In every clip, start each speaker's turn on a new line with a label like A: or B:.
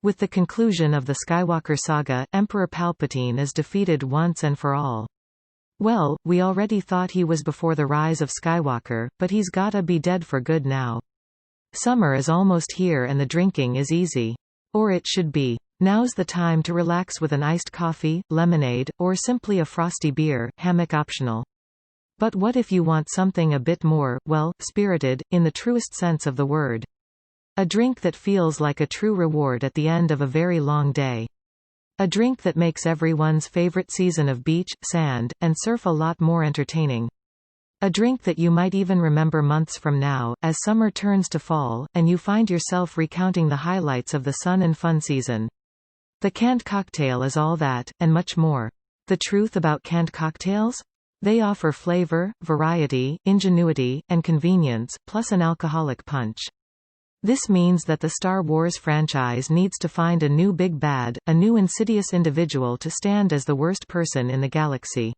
A: With the conclusion of the Skywalker Saga, Emperor Palpatine is defeated once and for all. Well, we already thought he was before the Rise of Skywalker, but he's gotta be dead for good now. Summer is almost here and the drinking is easy. Or it should be. Now's the time to relax with an iced coffee, lemonade, or simply a frosty beer, hammock optional. But what if you want something a bit more, well, spirited, in the truest sense of the word? A drink that feels like a true reward at the end of a very long day. A drink that makes everyone's favorite season of beach, sand, and surf a lot more entertaining. A drink that you might even remember months from now, as summer turns to fall, and you find yourself recounting the highlights of the sun and fun season. The canned cocktail is all that, and much more. The truth about canned cocktails? They offer flavor, variety, ingenuity, and convenience, plus an alcoholic punch. This means that the Star Wars franchise needs to find a new big bad, a new insidious individual to stand as the worst person in the galaxy.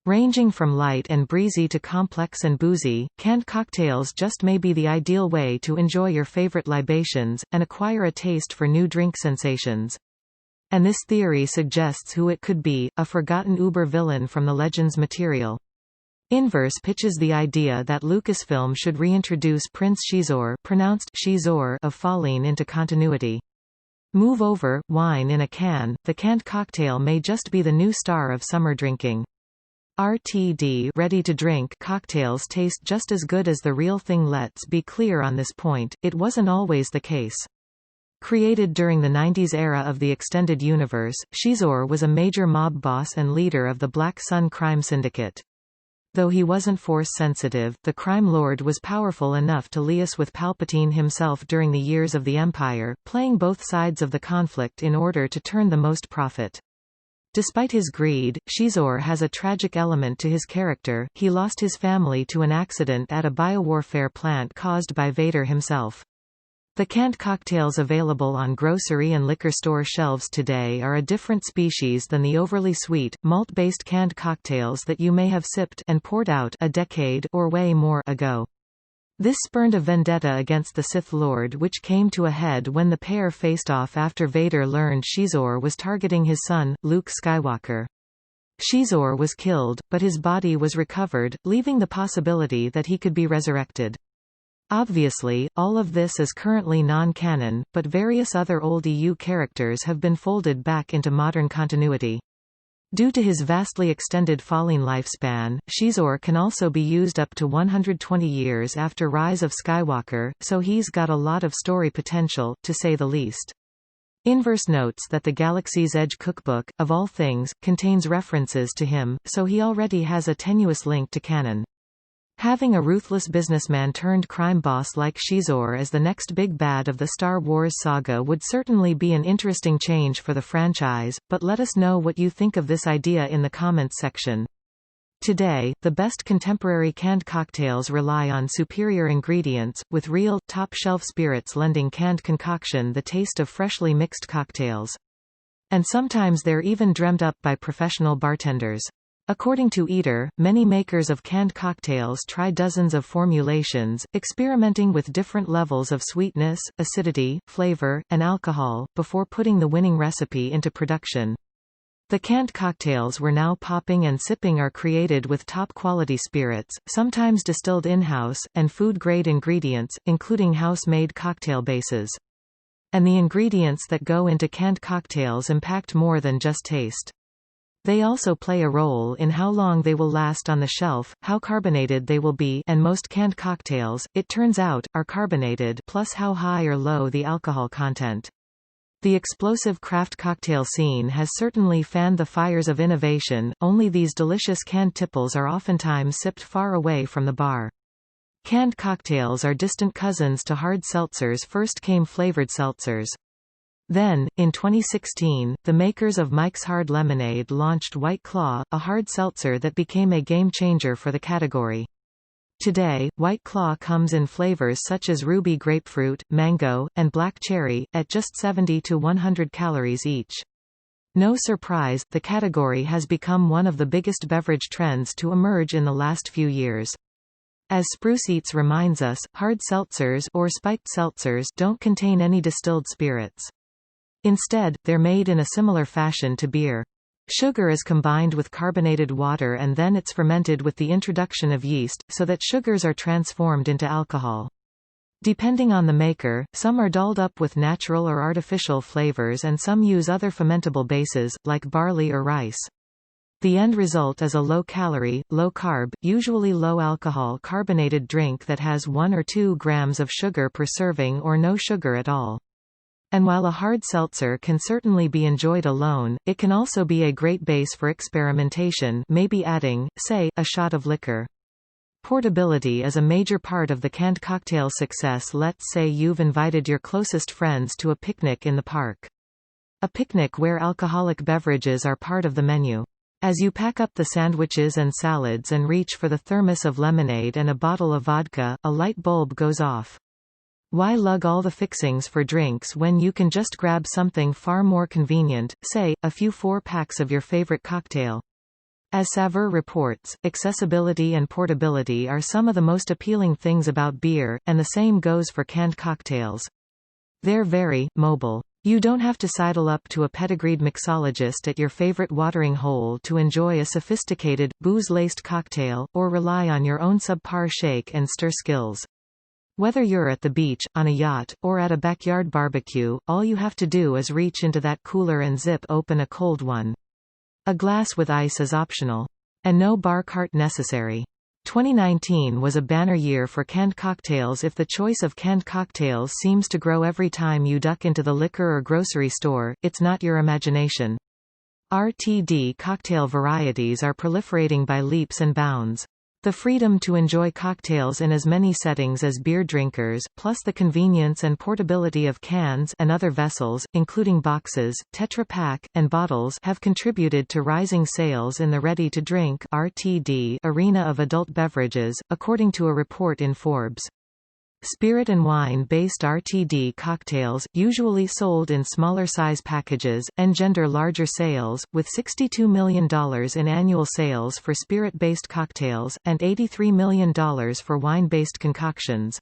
A: Ranging from light and breezy to complex and boozy, canned cocktails just may be the ideal way to enjoy your favorite libations, and acquire a taste for new drink sensations. And this theory suggests who it could be, a forgotten uber villain from the Legends material. Inverse pitches the idea that Lucasfilm should reintroduce Prince Xizor, pronounced Shizor, of Falleen into continuity. Move over, wine in a can, the canned cocktail may just be the new star of summer drinking. RTD ready-to-drink cocktails taste just as good as the real thing. Let's be clear on this point, it wasn't always the case. Created during the 90s era of the extended universe, Xizor was a major mob boss and leader of the Black Sun crime syndicate. Though he wasn't Force-sensitive, the crime lord was powerful enough to liaise with Palpatine himself during the years of the Empire, playing both sides of the conflict in order to turn the most profit. Despite his greed, Xizor has a tragic element to his character. He lost his family to an accident at a biowarfare plant caused by Vader himself. The canned cocktails available on grocery and liquor store shelves today are a different species than the overly sweet, malt-based canned cocktails that you may have sipped and poured out a decade or way more ago. This spurned a vendetta against the Sith Lord, which came to a head when the pair faced off after Vader learned Xizor was targeting his son, Luke Skywalker. Xizor was killed, but his body was recovered, leaving the possibility that he could be resurrected. Obviously, all of this is currently non-canon, but various other old EU characters have been folded back into modern continuity. Due to his vastly extended Falleen lifespan, Xizor can also be used up to 120 years after Rise of Skywalker, so he's got a lot of story potential, to say the least. Inverse notes that the Galaxy's Edge cookbook, of all things, contains references to him, so he already has a tenuous link to canon. Having a ruthless businessman-turned-crime boss like Xizor as the next big bad of the Star Wars saga would certainly be an interesting change for the franchise, but let us know what you think of this idea in the comments section. Today, the best contemporary canned cocktails rely on superior ingredients, with real, top-shelf spirits lending canned concoction the taste of freshly mixed cocktails. And sometimes they're even dreamt up by professional bartenders. According to Eater, many makers of canned cocktails try dozens of formulations, experimenting with different levels of sweetness, acidity, flavor, and alcohol, before putting the winning recipe into production. The canned cocktails we're now popping and sipping are created with top-quality spirits, sometimes distilled in-house, and food-grade ingredients, including house-made cocktail bases. And the ingredients that go into canned cocktails impact more than just taste. They also play a role in how long they will last on the shelf, how carbonated they will be, and most canned cocktails, it turns out, are carbonated, plus how high or low the alcohol content. The explosive craft cocktail scene has certainly fanned the fires of innovation, only these delicious canned tipples are oftentimes sipped far away from the bar. Canned cocktails are distant cousins to hard seltzers. First came flavored seltzers. Then, in 2016, the makers of Mike's Hard Lemonade launched White Claw, a hard seltzer that became a game-changer for the category. Today, White Claw comes in flavors such as ruby grapefruit, mango, and black cherry, at just 70 to 100 calories each. No surprise, the category has become one of the biggest beverage trends to emerge in the last few years. As Spruce Eats reminds us, hard seltzers or spiked seltzers don't contain any distilled spirits. Instead, they're made in a similar fashion to beer. Sugar is combined with carbonated water and then it's fermented with the introduction of yeast, so that sugars are transformed into alcohol. Depending on the maker, some are dolled up with natural or artificial flavors and some use other fermentable bases, like barley or rice. The end result is a low-calorie, low-carb, usually low-alcohol carbonated drink that has 1 or 2 grams of sugar per serving or no sugar at all. And while a hard seltzer can certainly be enjoyed alone, it can also be a great base for experimentation, maybe adding, say, a shot of liquor. Portability is a major part of the canned cocktail success. Let's say you've invited your closest friends to a picnic in the park. A picnic where alcoholic beverages are part of the menu. As you pack up the sandwiches and salads and reach for the thermos of lemonade and a bottle of vodka, a light bulb goes off. Why lug all the fixings for drinks when you can just grab something far more convenient, say, a few 4-packs of your favorite cocktail? As Saveur reports, accessibility and portability are some of the most appealing things about beer, and the same goes for canned cocktails. They're very mobile. You don't have to sidle up to a pedigreed mixologist at your favorite watering hole to enjoy a sophisticated, booze-laced cocktail, or rely on your own subpar shake and stir skills. Whether you're at the beach, on a yacht, or at a backyard barbecue, all you have to do is reach into that cooler and zip open a cold one. A glass with ice is optional. And no bar cart necessary. 2019 was a banner year for canned cocktails. If the choice of canned cocktails seems to grow every time you duck into the liquor or grocery store, it's not your imagination. RTD cocktail varieties are proliferating by leaps and bounds. The freedom to enjoy cocktails in as many settings as beer drinkers, plus the convenience and portability of cans and other vessels, including boxes, Tetra Pak, and bottles, have contributed to rising sales in the ready-to-drink (RTD) arena of adult beverages, according to a report in Forbes. Spirit and wine-based RTD cocktails, usually sold in smaller size packages, engender larger sales, with $62 million in annual sales for spirit-based cocktails, and $83 million for wine-based concoctions.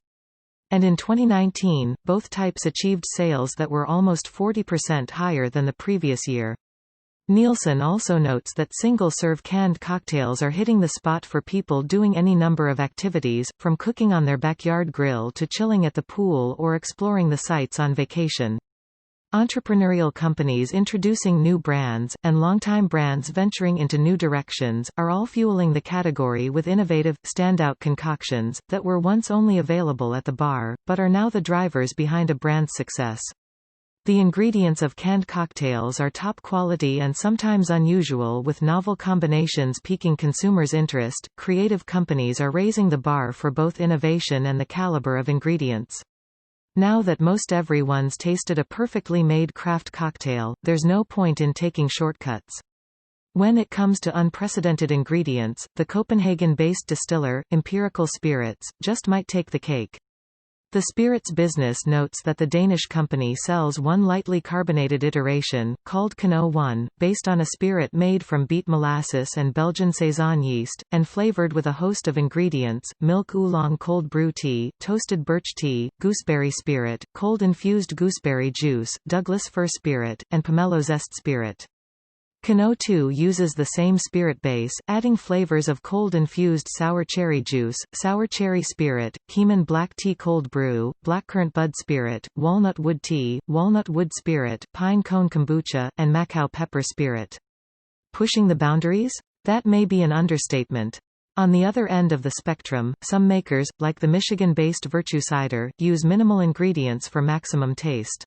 A: And in 2019, both types achieved sales that were almost 40% higher than the previous year. Nielsen also notes that single-serve canned cocktails are hitting the spot for people doing any number of activities, from cooking on their backyard grill to chilling at the pool or exploring the sights on vacation. Entrepreneurial companies introducing new brands, and longtime brands venturing into new directions, are all fueling the category with innovative, standout concoctions, that were once only available at the bar, but are now the drivers behind a brand's success. The ingredients of canned cocktails are top quality and sometimes unusual, with novel combinations piquing consumers' interest. Creative companies are raising the bar for both innovation and the caliber of ingredients. Now that most everyone's tasted a perfectly made craft cocktail, there's no point in taking shortcuts. When it comes to unprecedented ingredients, the Copenhagen-based distiller, Empirical Spirits, just might take the cake. The spirits business notes that the Danish company sells one lightly carbonated iteration, called Cano 1, based on a spirit made from beet molasses and Belgian saison yeast, and flavored with a host of ingredients: milk oolong cold brew tea, toasted birch tea, gooseberry spirit, cold-infused gooseberry juice, Douglas fir spirit, and pomelo zest spirit. Cano 2 uses the same spirit base, adding flavors of cold-infused sour cherry juice, sour cherry spirit, Keeman black tea cold brew, blackcurrant bud spirit, walnut wood tea, walnut wood spirit, pine cone kombucha, and Macau pepper spirit. Pushing the boundaries? That may be an understatement. On the other end of the spectrum, some makers, like the Michigan-based Virtue Cider, use minimal ingredients for maximum taste.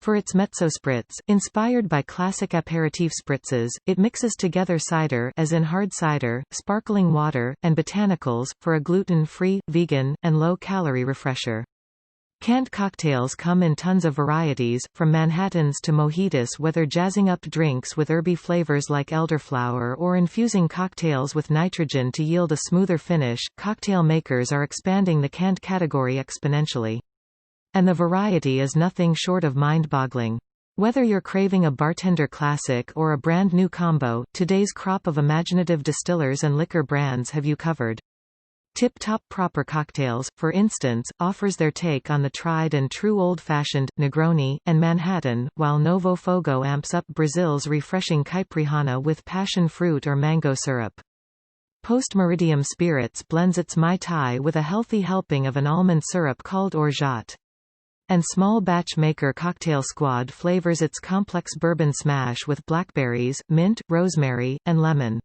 A: For its mezzo spritz, inspired by classic aperitif spritzes, it mixes together cider, as in hard cider, sparkling water, and botanicals, for a gluten-free, vegan, and low-calorie refresher. Canned cocktails come in tons of varieties, from Manhattans to mojitos. Whether jazzing up drinks with herby flavors like elderflower or infusing cocktails with nitrogen to yield a smoother finish, cocktail makers are expanding the canned category exponentially. And the variety is nothing short of mind-boggling. Whether you're craving a bartender classic or a brand new combo, today's crop of imaginative distillers and liquor brands have you covered. Tip-top proper cocktails, for instance, offers their take on the tried and true old-fashioned, Negroni, and Manhattan, while Novo Fogo amps up Brazil's refreshing Caipirinha with passion fruit or mango syrup. Post Meridium Spirits blends its Mai Tai with a healthy helping of an almond syrup called orgeat. And Small Batch Maker Cocktail Squad flavors its complex bourbon smash with blackberries, mint, rosemary, and lemon.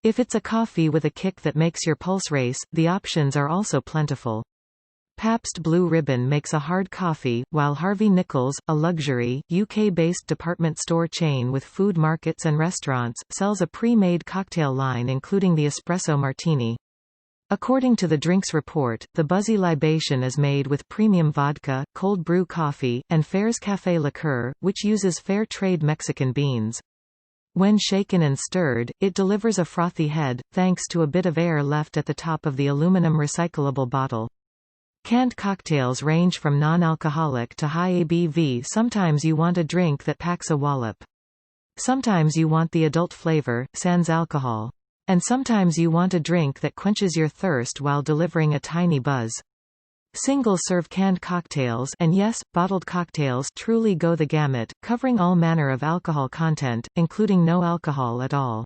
A: If it's a coffee with a kick that makes your pulse race, the options are also plentiful. Pabst Blue Ribbon makes a hard coffee, while Harvey Nichols, a luxury, UK-based department store chain with food markets and restaurants, sells a pre-made cocktail line including the espresso martini. According to the Drinks Report, the buzzy libation is made with premium vodka, cold brew coffee, and Fair's Café liqueur, which uses fair trade Mexican beans. When shaken and stirred, it delivers a frothy head, thanks to a bit of air left at the top of the aluminum recyclable bottle. Canned cocktails range from non-alcoholic to high ABV. Sometimes you want a drink that packs a wallop. Sometimes you want the adult flavor, sans alcohol. And sometimes you want a drink that quenches your thirst while delivering a tiny buzz. Single-serve canned cocktails, and yes, bottled cocktails, truly go the gamut, covering all manner of alcohol content, including no alcohol at all.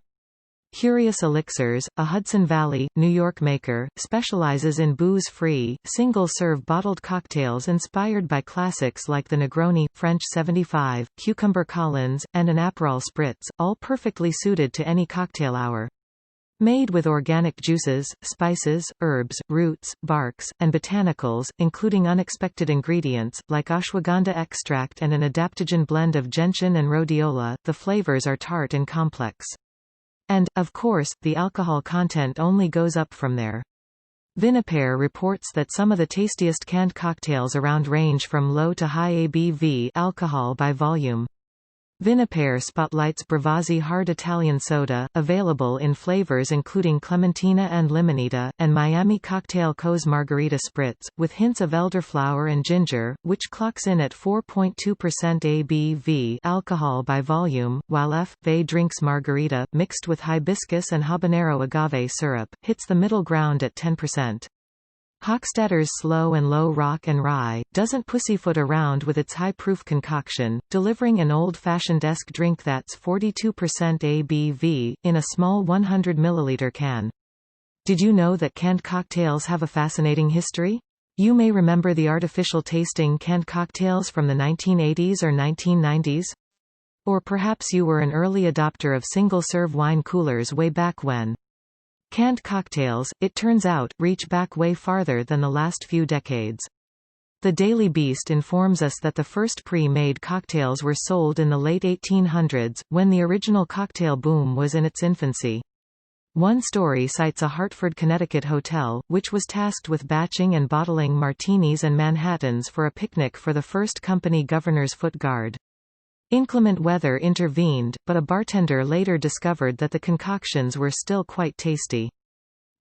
A: Curious Elixirs, a Hudson Valley, New York maker, specializes in booze-free, single-serve bottled cocktails inspired by classics like the Negroni, French 75, Cucumber Collins, and an Aperol Spritz, all perfectly suited to any cocktail hour. Made with organic juices, spices, herbs, roots, barks, and botanicals, including unexpected ingredients, like ashwagandha extract and an adaptogen blend of gentian and rhodiola, the flavors are tart and complex. And, of course, the alcohol content only goes up from there. Vinipair reports that some of the tastiest canned cocktails around range from low to high ABV alcohol by volume. Vinipair spotlights Bravazzi Hard Italian Soda, available in flavors including Clementina and Limonita, and Miami Cocktail Co.'s Margarita Spritz, with hints of elderflower and ginger, which clocks in at 4.2% ABV alcohol by volume, while F.V. Drinks Margarita, mixed with hibiscus and habanero agave syrup, hits the middle ground at 10%. Hochstadter's Slow and Low Rock and Rye doesn't pussyfoot around with its high-proof concoction, delivering an old-fashioned-esque drink that's 42% ABV, in a small 100 ml can. Did you know that canned cocktails have a fascinating history? You may remember the artificial tasting canned cocktails from the 1980s or 1990s? Or perhaps you were an early adopter of single-serve wine coolers way back when. Canned cocktails, it turns out, reach back way farther than the last few decades. The Daily Beast informs us that the first pre-made cocktails were sold in the late 1800s, when the original cocktail boom was in its infancy. One story cites a Hartford, Connecticut hotel, which was tasked with batching and bottling martinis and Manhattans for a picnic for the first company Governor's Foot Guard. Inclement weather intervened, but a bartender later discovered that the concoctions were still quite tasty.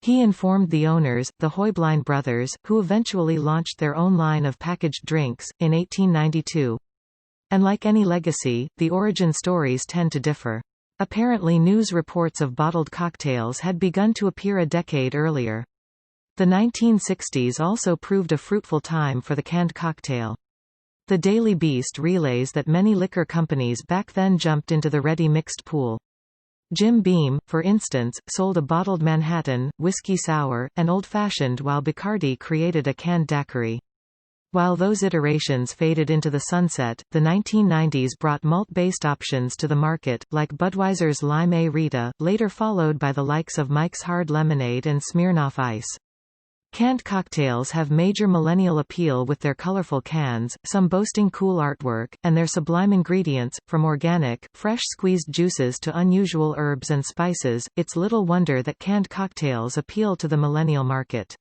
A: He informed the owners, the Heublein brothers, who eventually launched their own line of packaged drinks, in 1892. And like any legacy, the origin stories tend to differ. Apparently news reports of bottled cocktails had begun to appear a decade earlier. The 1960s also proved a fruitful time for the canned cocktail. The Daily Beast relays that many liquor companies back then jumped into the ready-mixed pool. Jim Beam, for instance, sold a bottled Manhattan, whiskey sour, and old-fashioned, while Bacardi created a canned daiquiri. While those iterations faded into the sunset, the 1990s brought malt-based options to the market, like Budweiser's Lime A Rita, later followed by the likes of Mike's Hard Lemonade and Smirnoff Ice. Canned cocktails have major millennial appeal with their colorful cans, some boasting cool artwork, and their sublime ingredients, from organic, fresh squeezed juices to unusual herbs and spices. It's little wonder that canned cocktails appeal to the millennial market.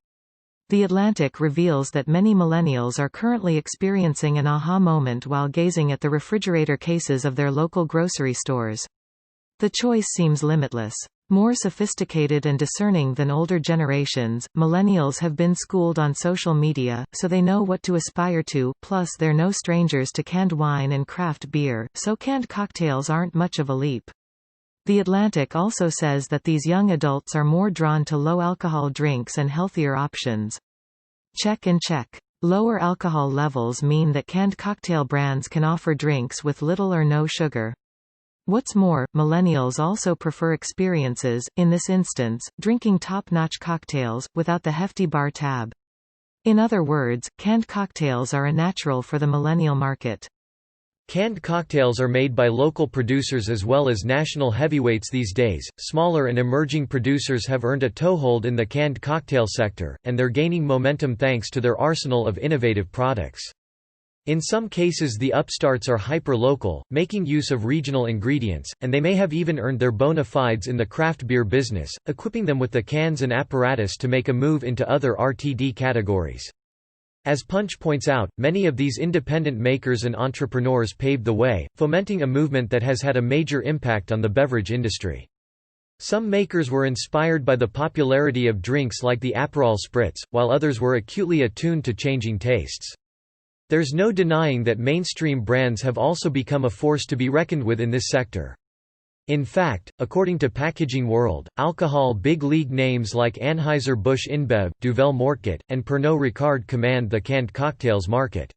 A: The Atlantic reveals that many millennials are currently experiencing an aha moment while gazing at the refrigerator cases of their local grocery stores. The choice seems limitless. More sophisticated and discerning than older generations, millennials have been schooled on social media, so they know what to aspire to, plus they're no strangers to canned wine and craft beer, so canned cocktails aren't much of a leap. The Atlantic also says that these young adults are more drawn to low-alcohol drinks and healthier options. Check and check. Lower alcohol levels mean that canned cocktail brands can offer drinks with little or no sugar. What's more, millennials also prefer experiences, in this instance, drinking top-notch cocktails, without the hefty bar tab. In other words, canned cocktails are a natural for the millennial market.
B: Canned cocktails are made by local producers as well as national heavyweights these days. Smaller and emerging producers have earned a toehold in the canned cocktail sector, and they're gaining momentum thanks to their arsenal of innovative products. In some cases, the upstarts are hyper-local, making use of regional ingredients, and they may have even earned their bona fides in the craft beer business, equipping them with the cans and apparatus to make a move into other RTD categories. As Punch points out, many of these independent makers and entrepreneurs paved the way, fomenting a movement that has had a major impact on the beverage industry. Some makers were inspired by the popularity of drinks like the Aperol Spritz, while others were acutely attuned to changing tastes. There's no denying that mainstream brands have also become a force to be reckoned with in this sector. In fact, according to Packaging World, alcohol big league names like Anheuser-Busch InBev, Duvel Mortgage, and Pernod Ricard command the canned cocktails market.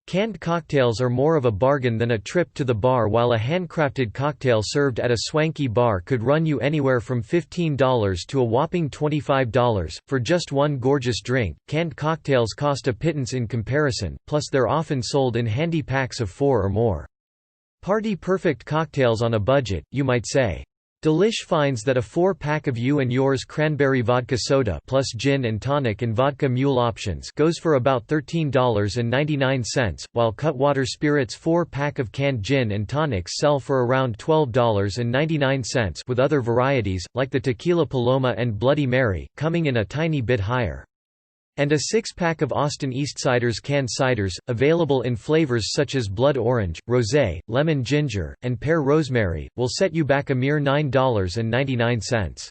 B: Canned cocktails are more of a bargain than a trip to the bar, while a handcrafted cocktail served at a swanky bar could run you anywhere from $15 to a whopping $25. For just one gorgeous drink, canned cocktails cost a pittance in comparison, plus they're often sold in handy packs of 4 or more. Party-perfect cocktails on a budget, you might say. Delish finds that a 4-pack of You and Yours cranberry vodka soda plus gin and tonic and vodka mule options goes for about $13.99, while Cutwater Spirits 4-pack of canned gin and tonics sell for around $12.99, with other varieties, like the Tequila Paloma and Bloody Mary, coming in a tiny bit higher. And a 6-pack of Austin Eastsiders canned ciders, available in flavors such as blood orange, rosé, lemon ginger, and pear rosemary, will set you back a mere $9.99.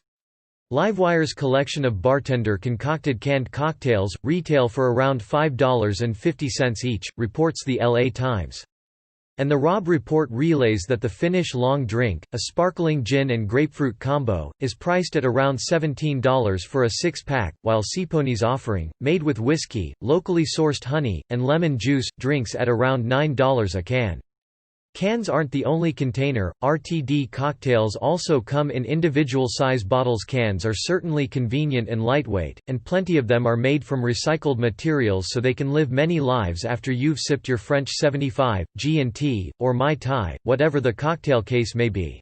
B: Livewire's collection of bartender concocted canned cocktails retail for around $5.50 each, reports the LA Times. And the Robb Report relays that the Finnish long drink, a sparkling gin and grapefruit combo, is priced at around $17 for a 6-pack, while Seapony's offering, made with whiskey, locally sourced honey, and lemon juice, drinks at around $9 a can. Cans aren't the only container. RTD cocktails also come in individual size bottles. Cans are certainly convenient and lightweight, and plenty of them are made from recycled materials so they can live many lives after you've sipped your French 75, G&T, or Mai Tai, whatever the cocktail case may be.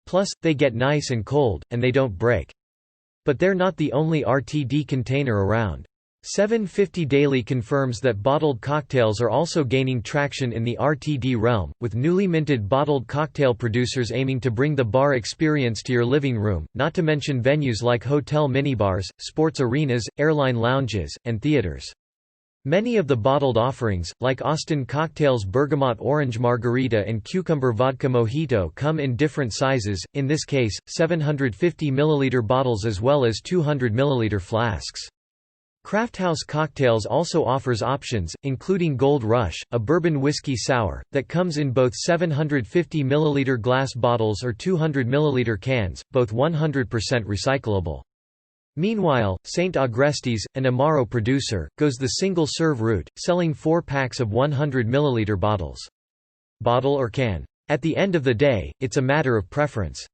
B: Plus, they get nice and cold, and they don't break. But they're not the only RTD container around. 750 Daily confirms that bottled cocktails are also gaining traction in the RTD realm, with newly minted bottled cocktail producers aiming to bring the bar experience to your living room, not to mention venues like hotel minibars, sports arenas, airline lounges, and theaters. Many of the bottled offerings, like Austin Cocktails Bergamot Orange Margarita and Cucumber Vodka Mojito, come in different sizes, in this case, 750 ml bottles as well as 200 ml flasks. Crafthouse Cocktails also offers options, including Gold Rush, a bourbon whiskey sour, that comes in both 750 ml glass bottles or 200 ml cans, both 100% recyclable. Meanwhile, St. Agrestes, an Amaro producer, goes the single-serve route, selling 4 packs of 100 ml bottles. Bottle or can? At the end of the day, it's a matter of preference.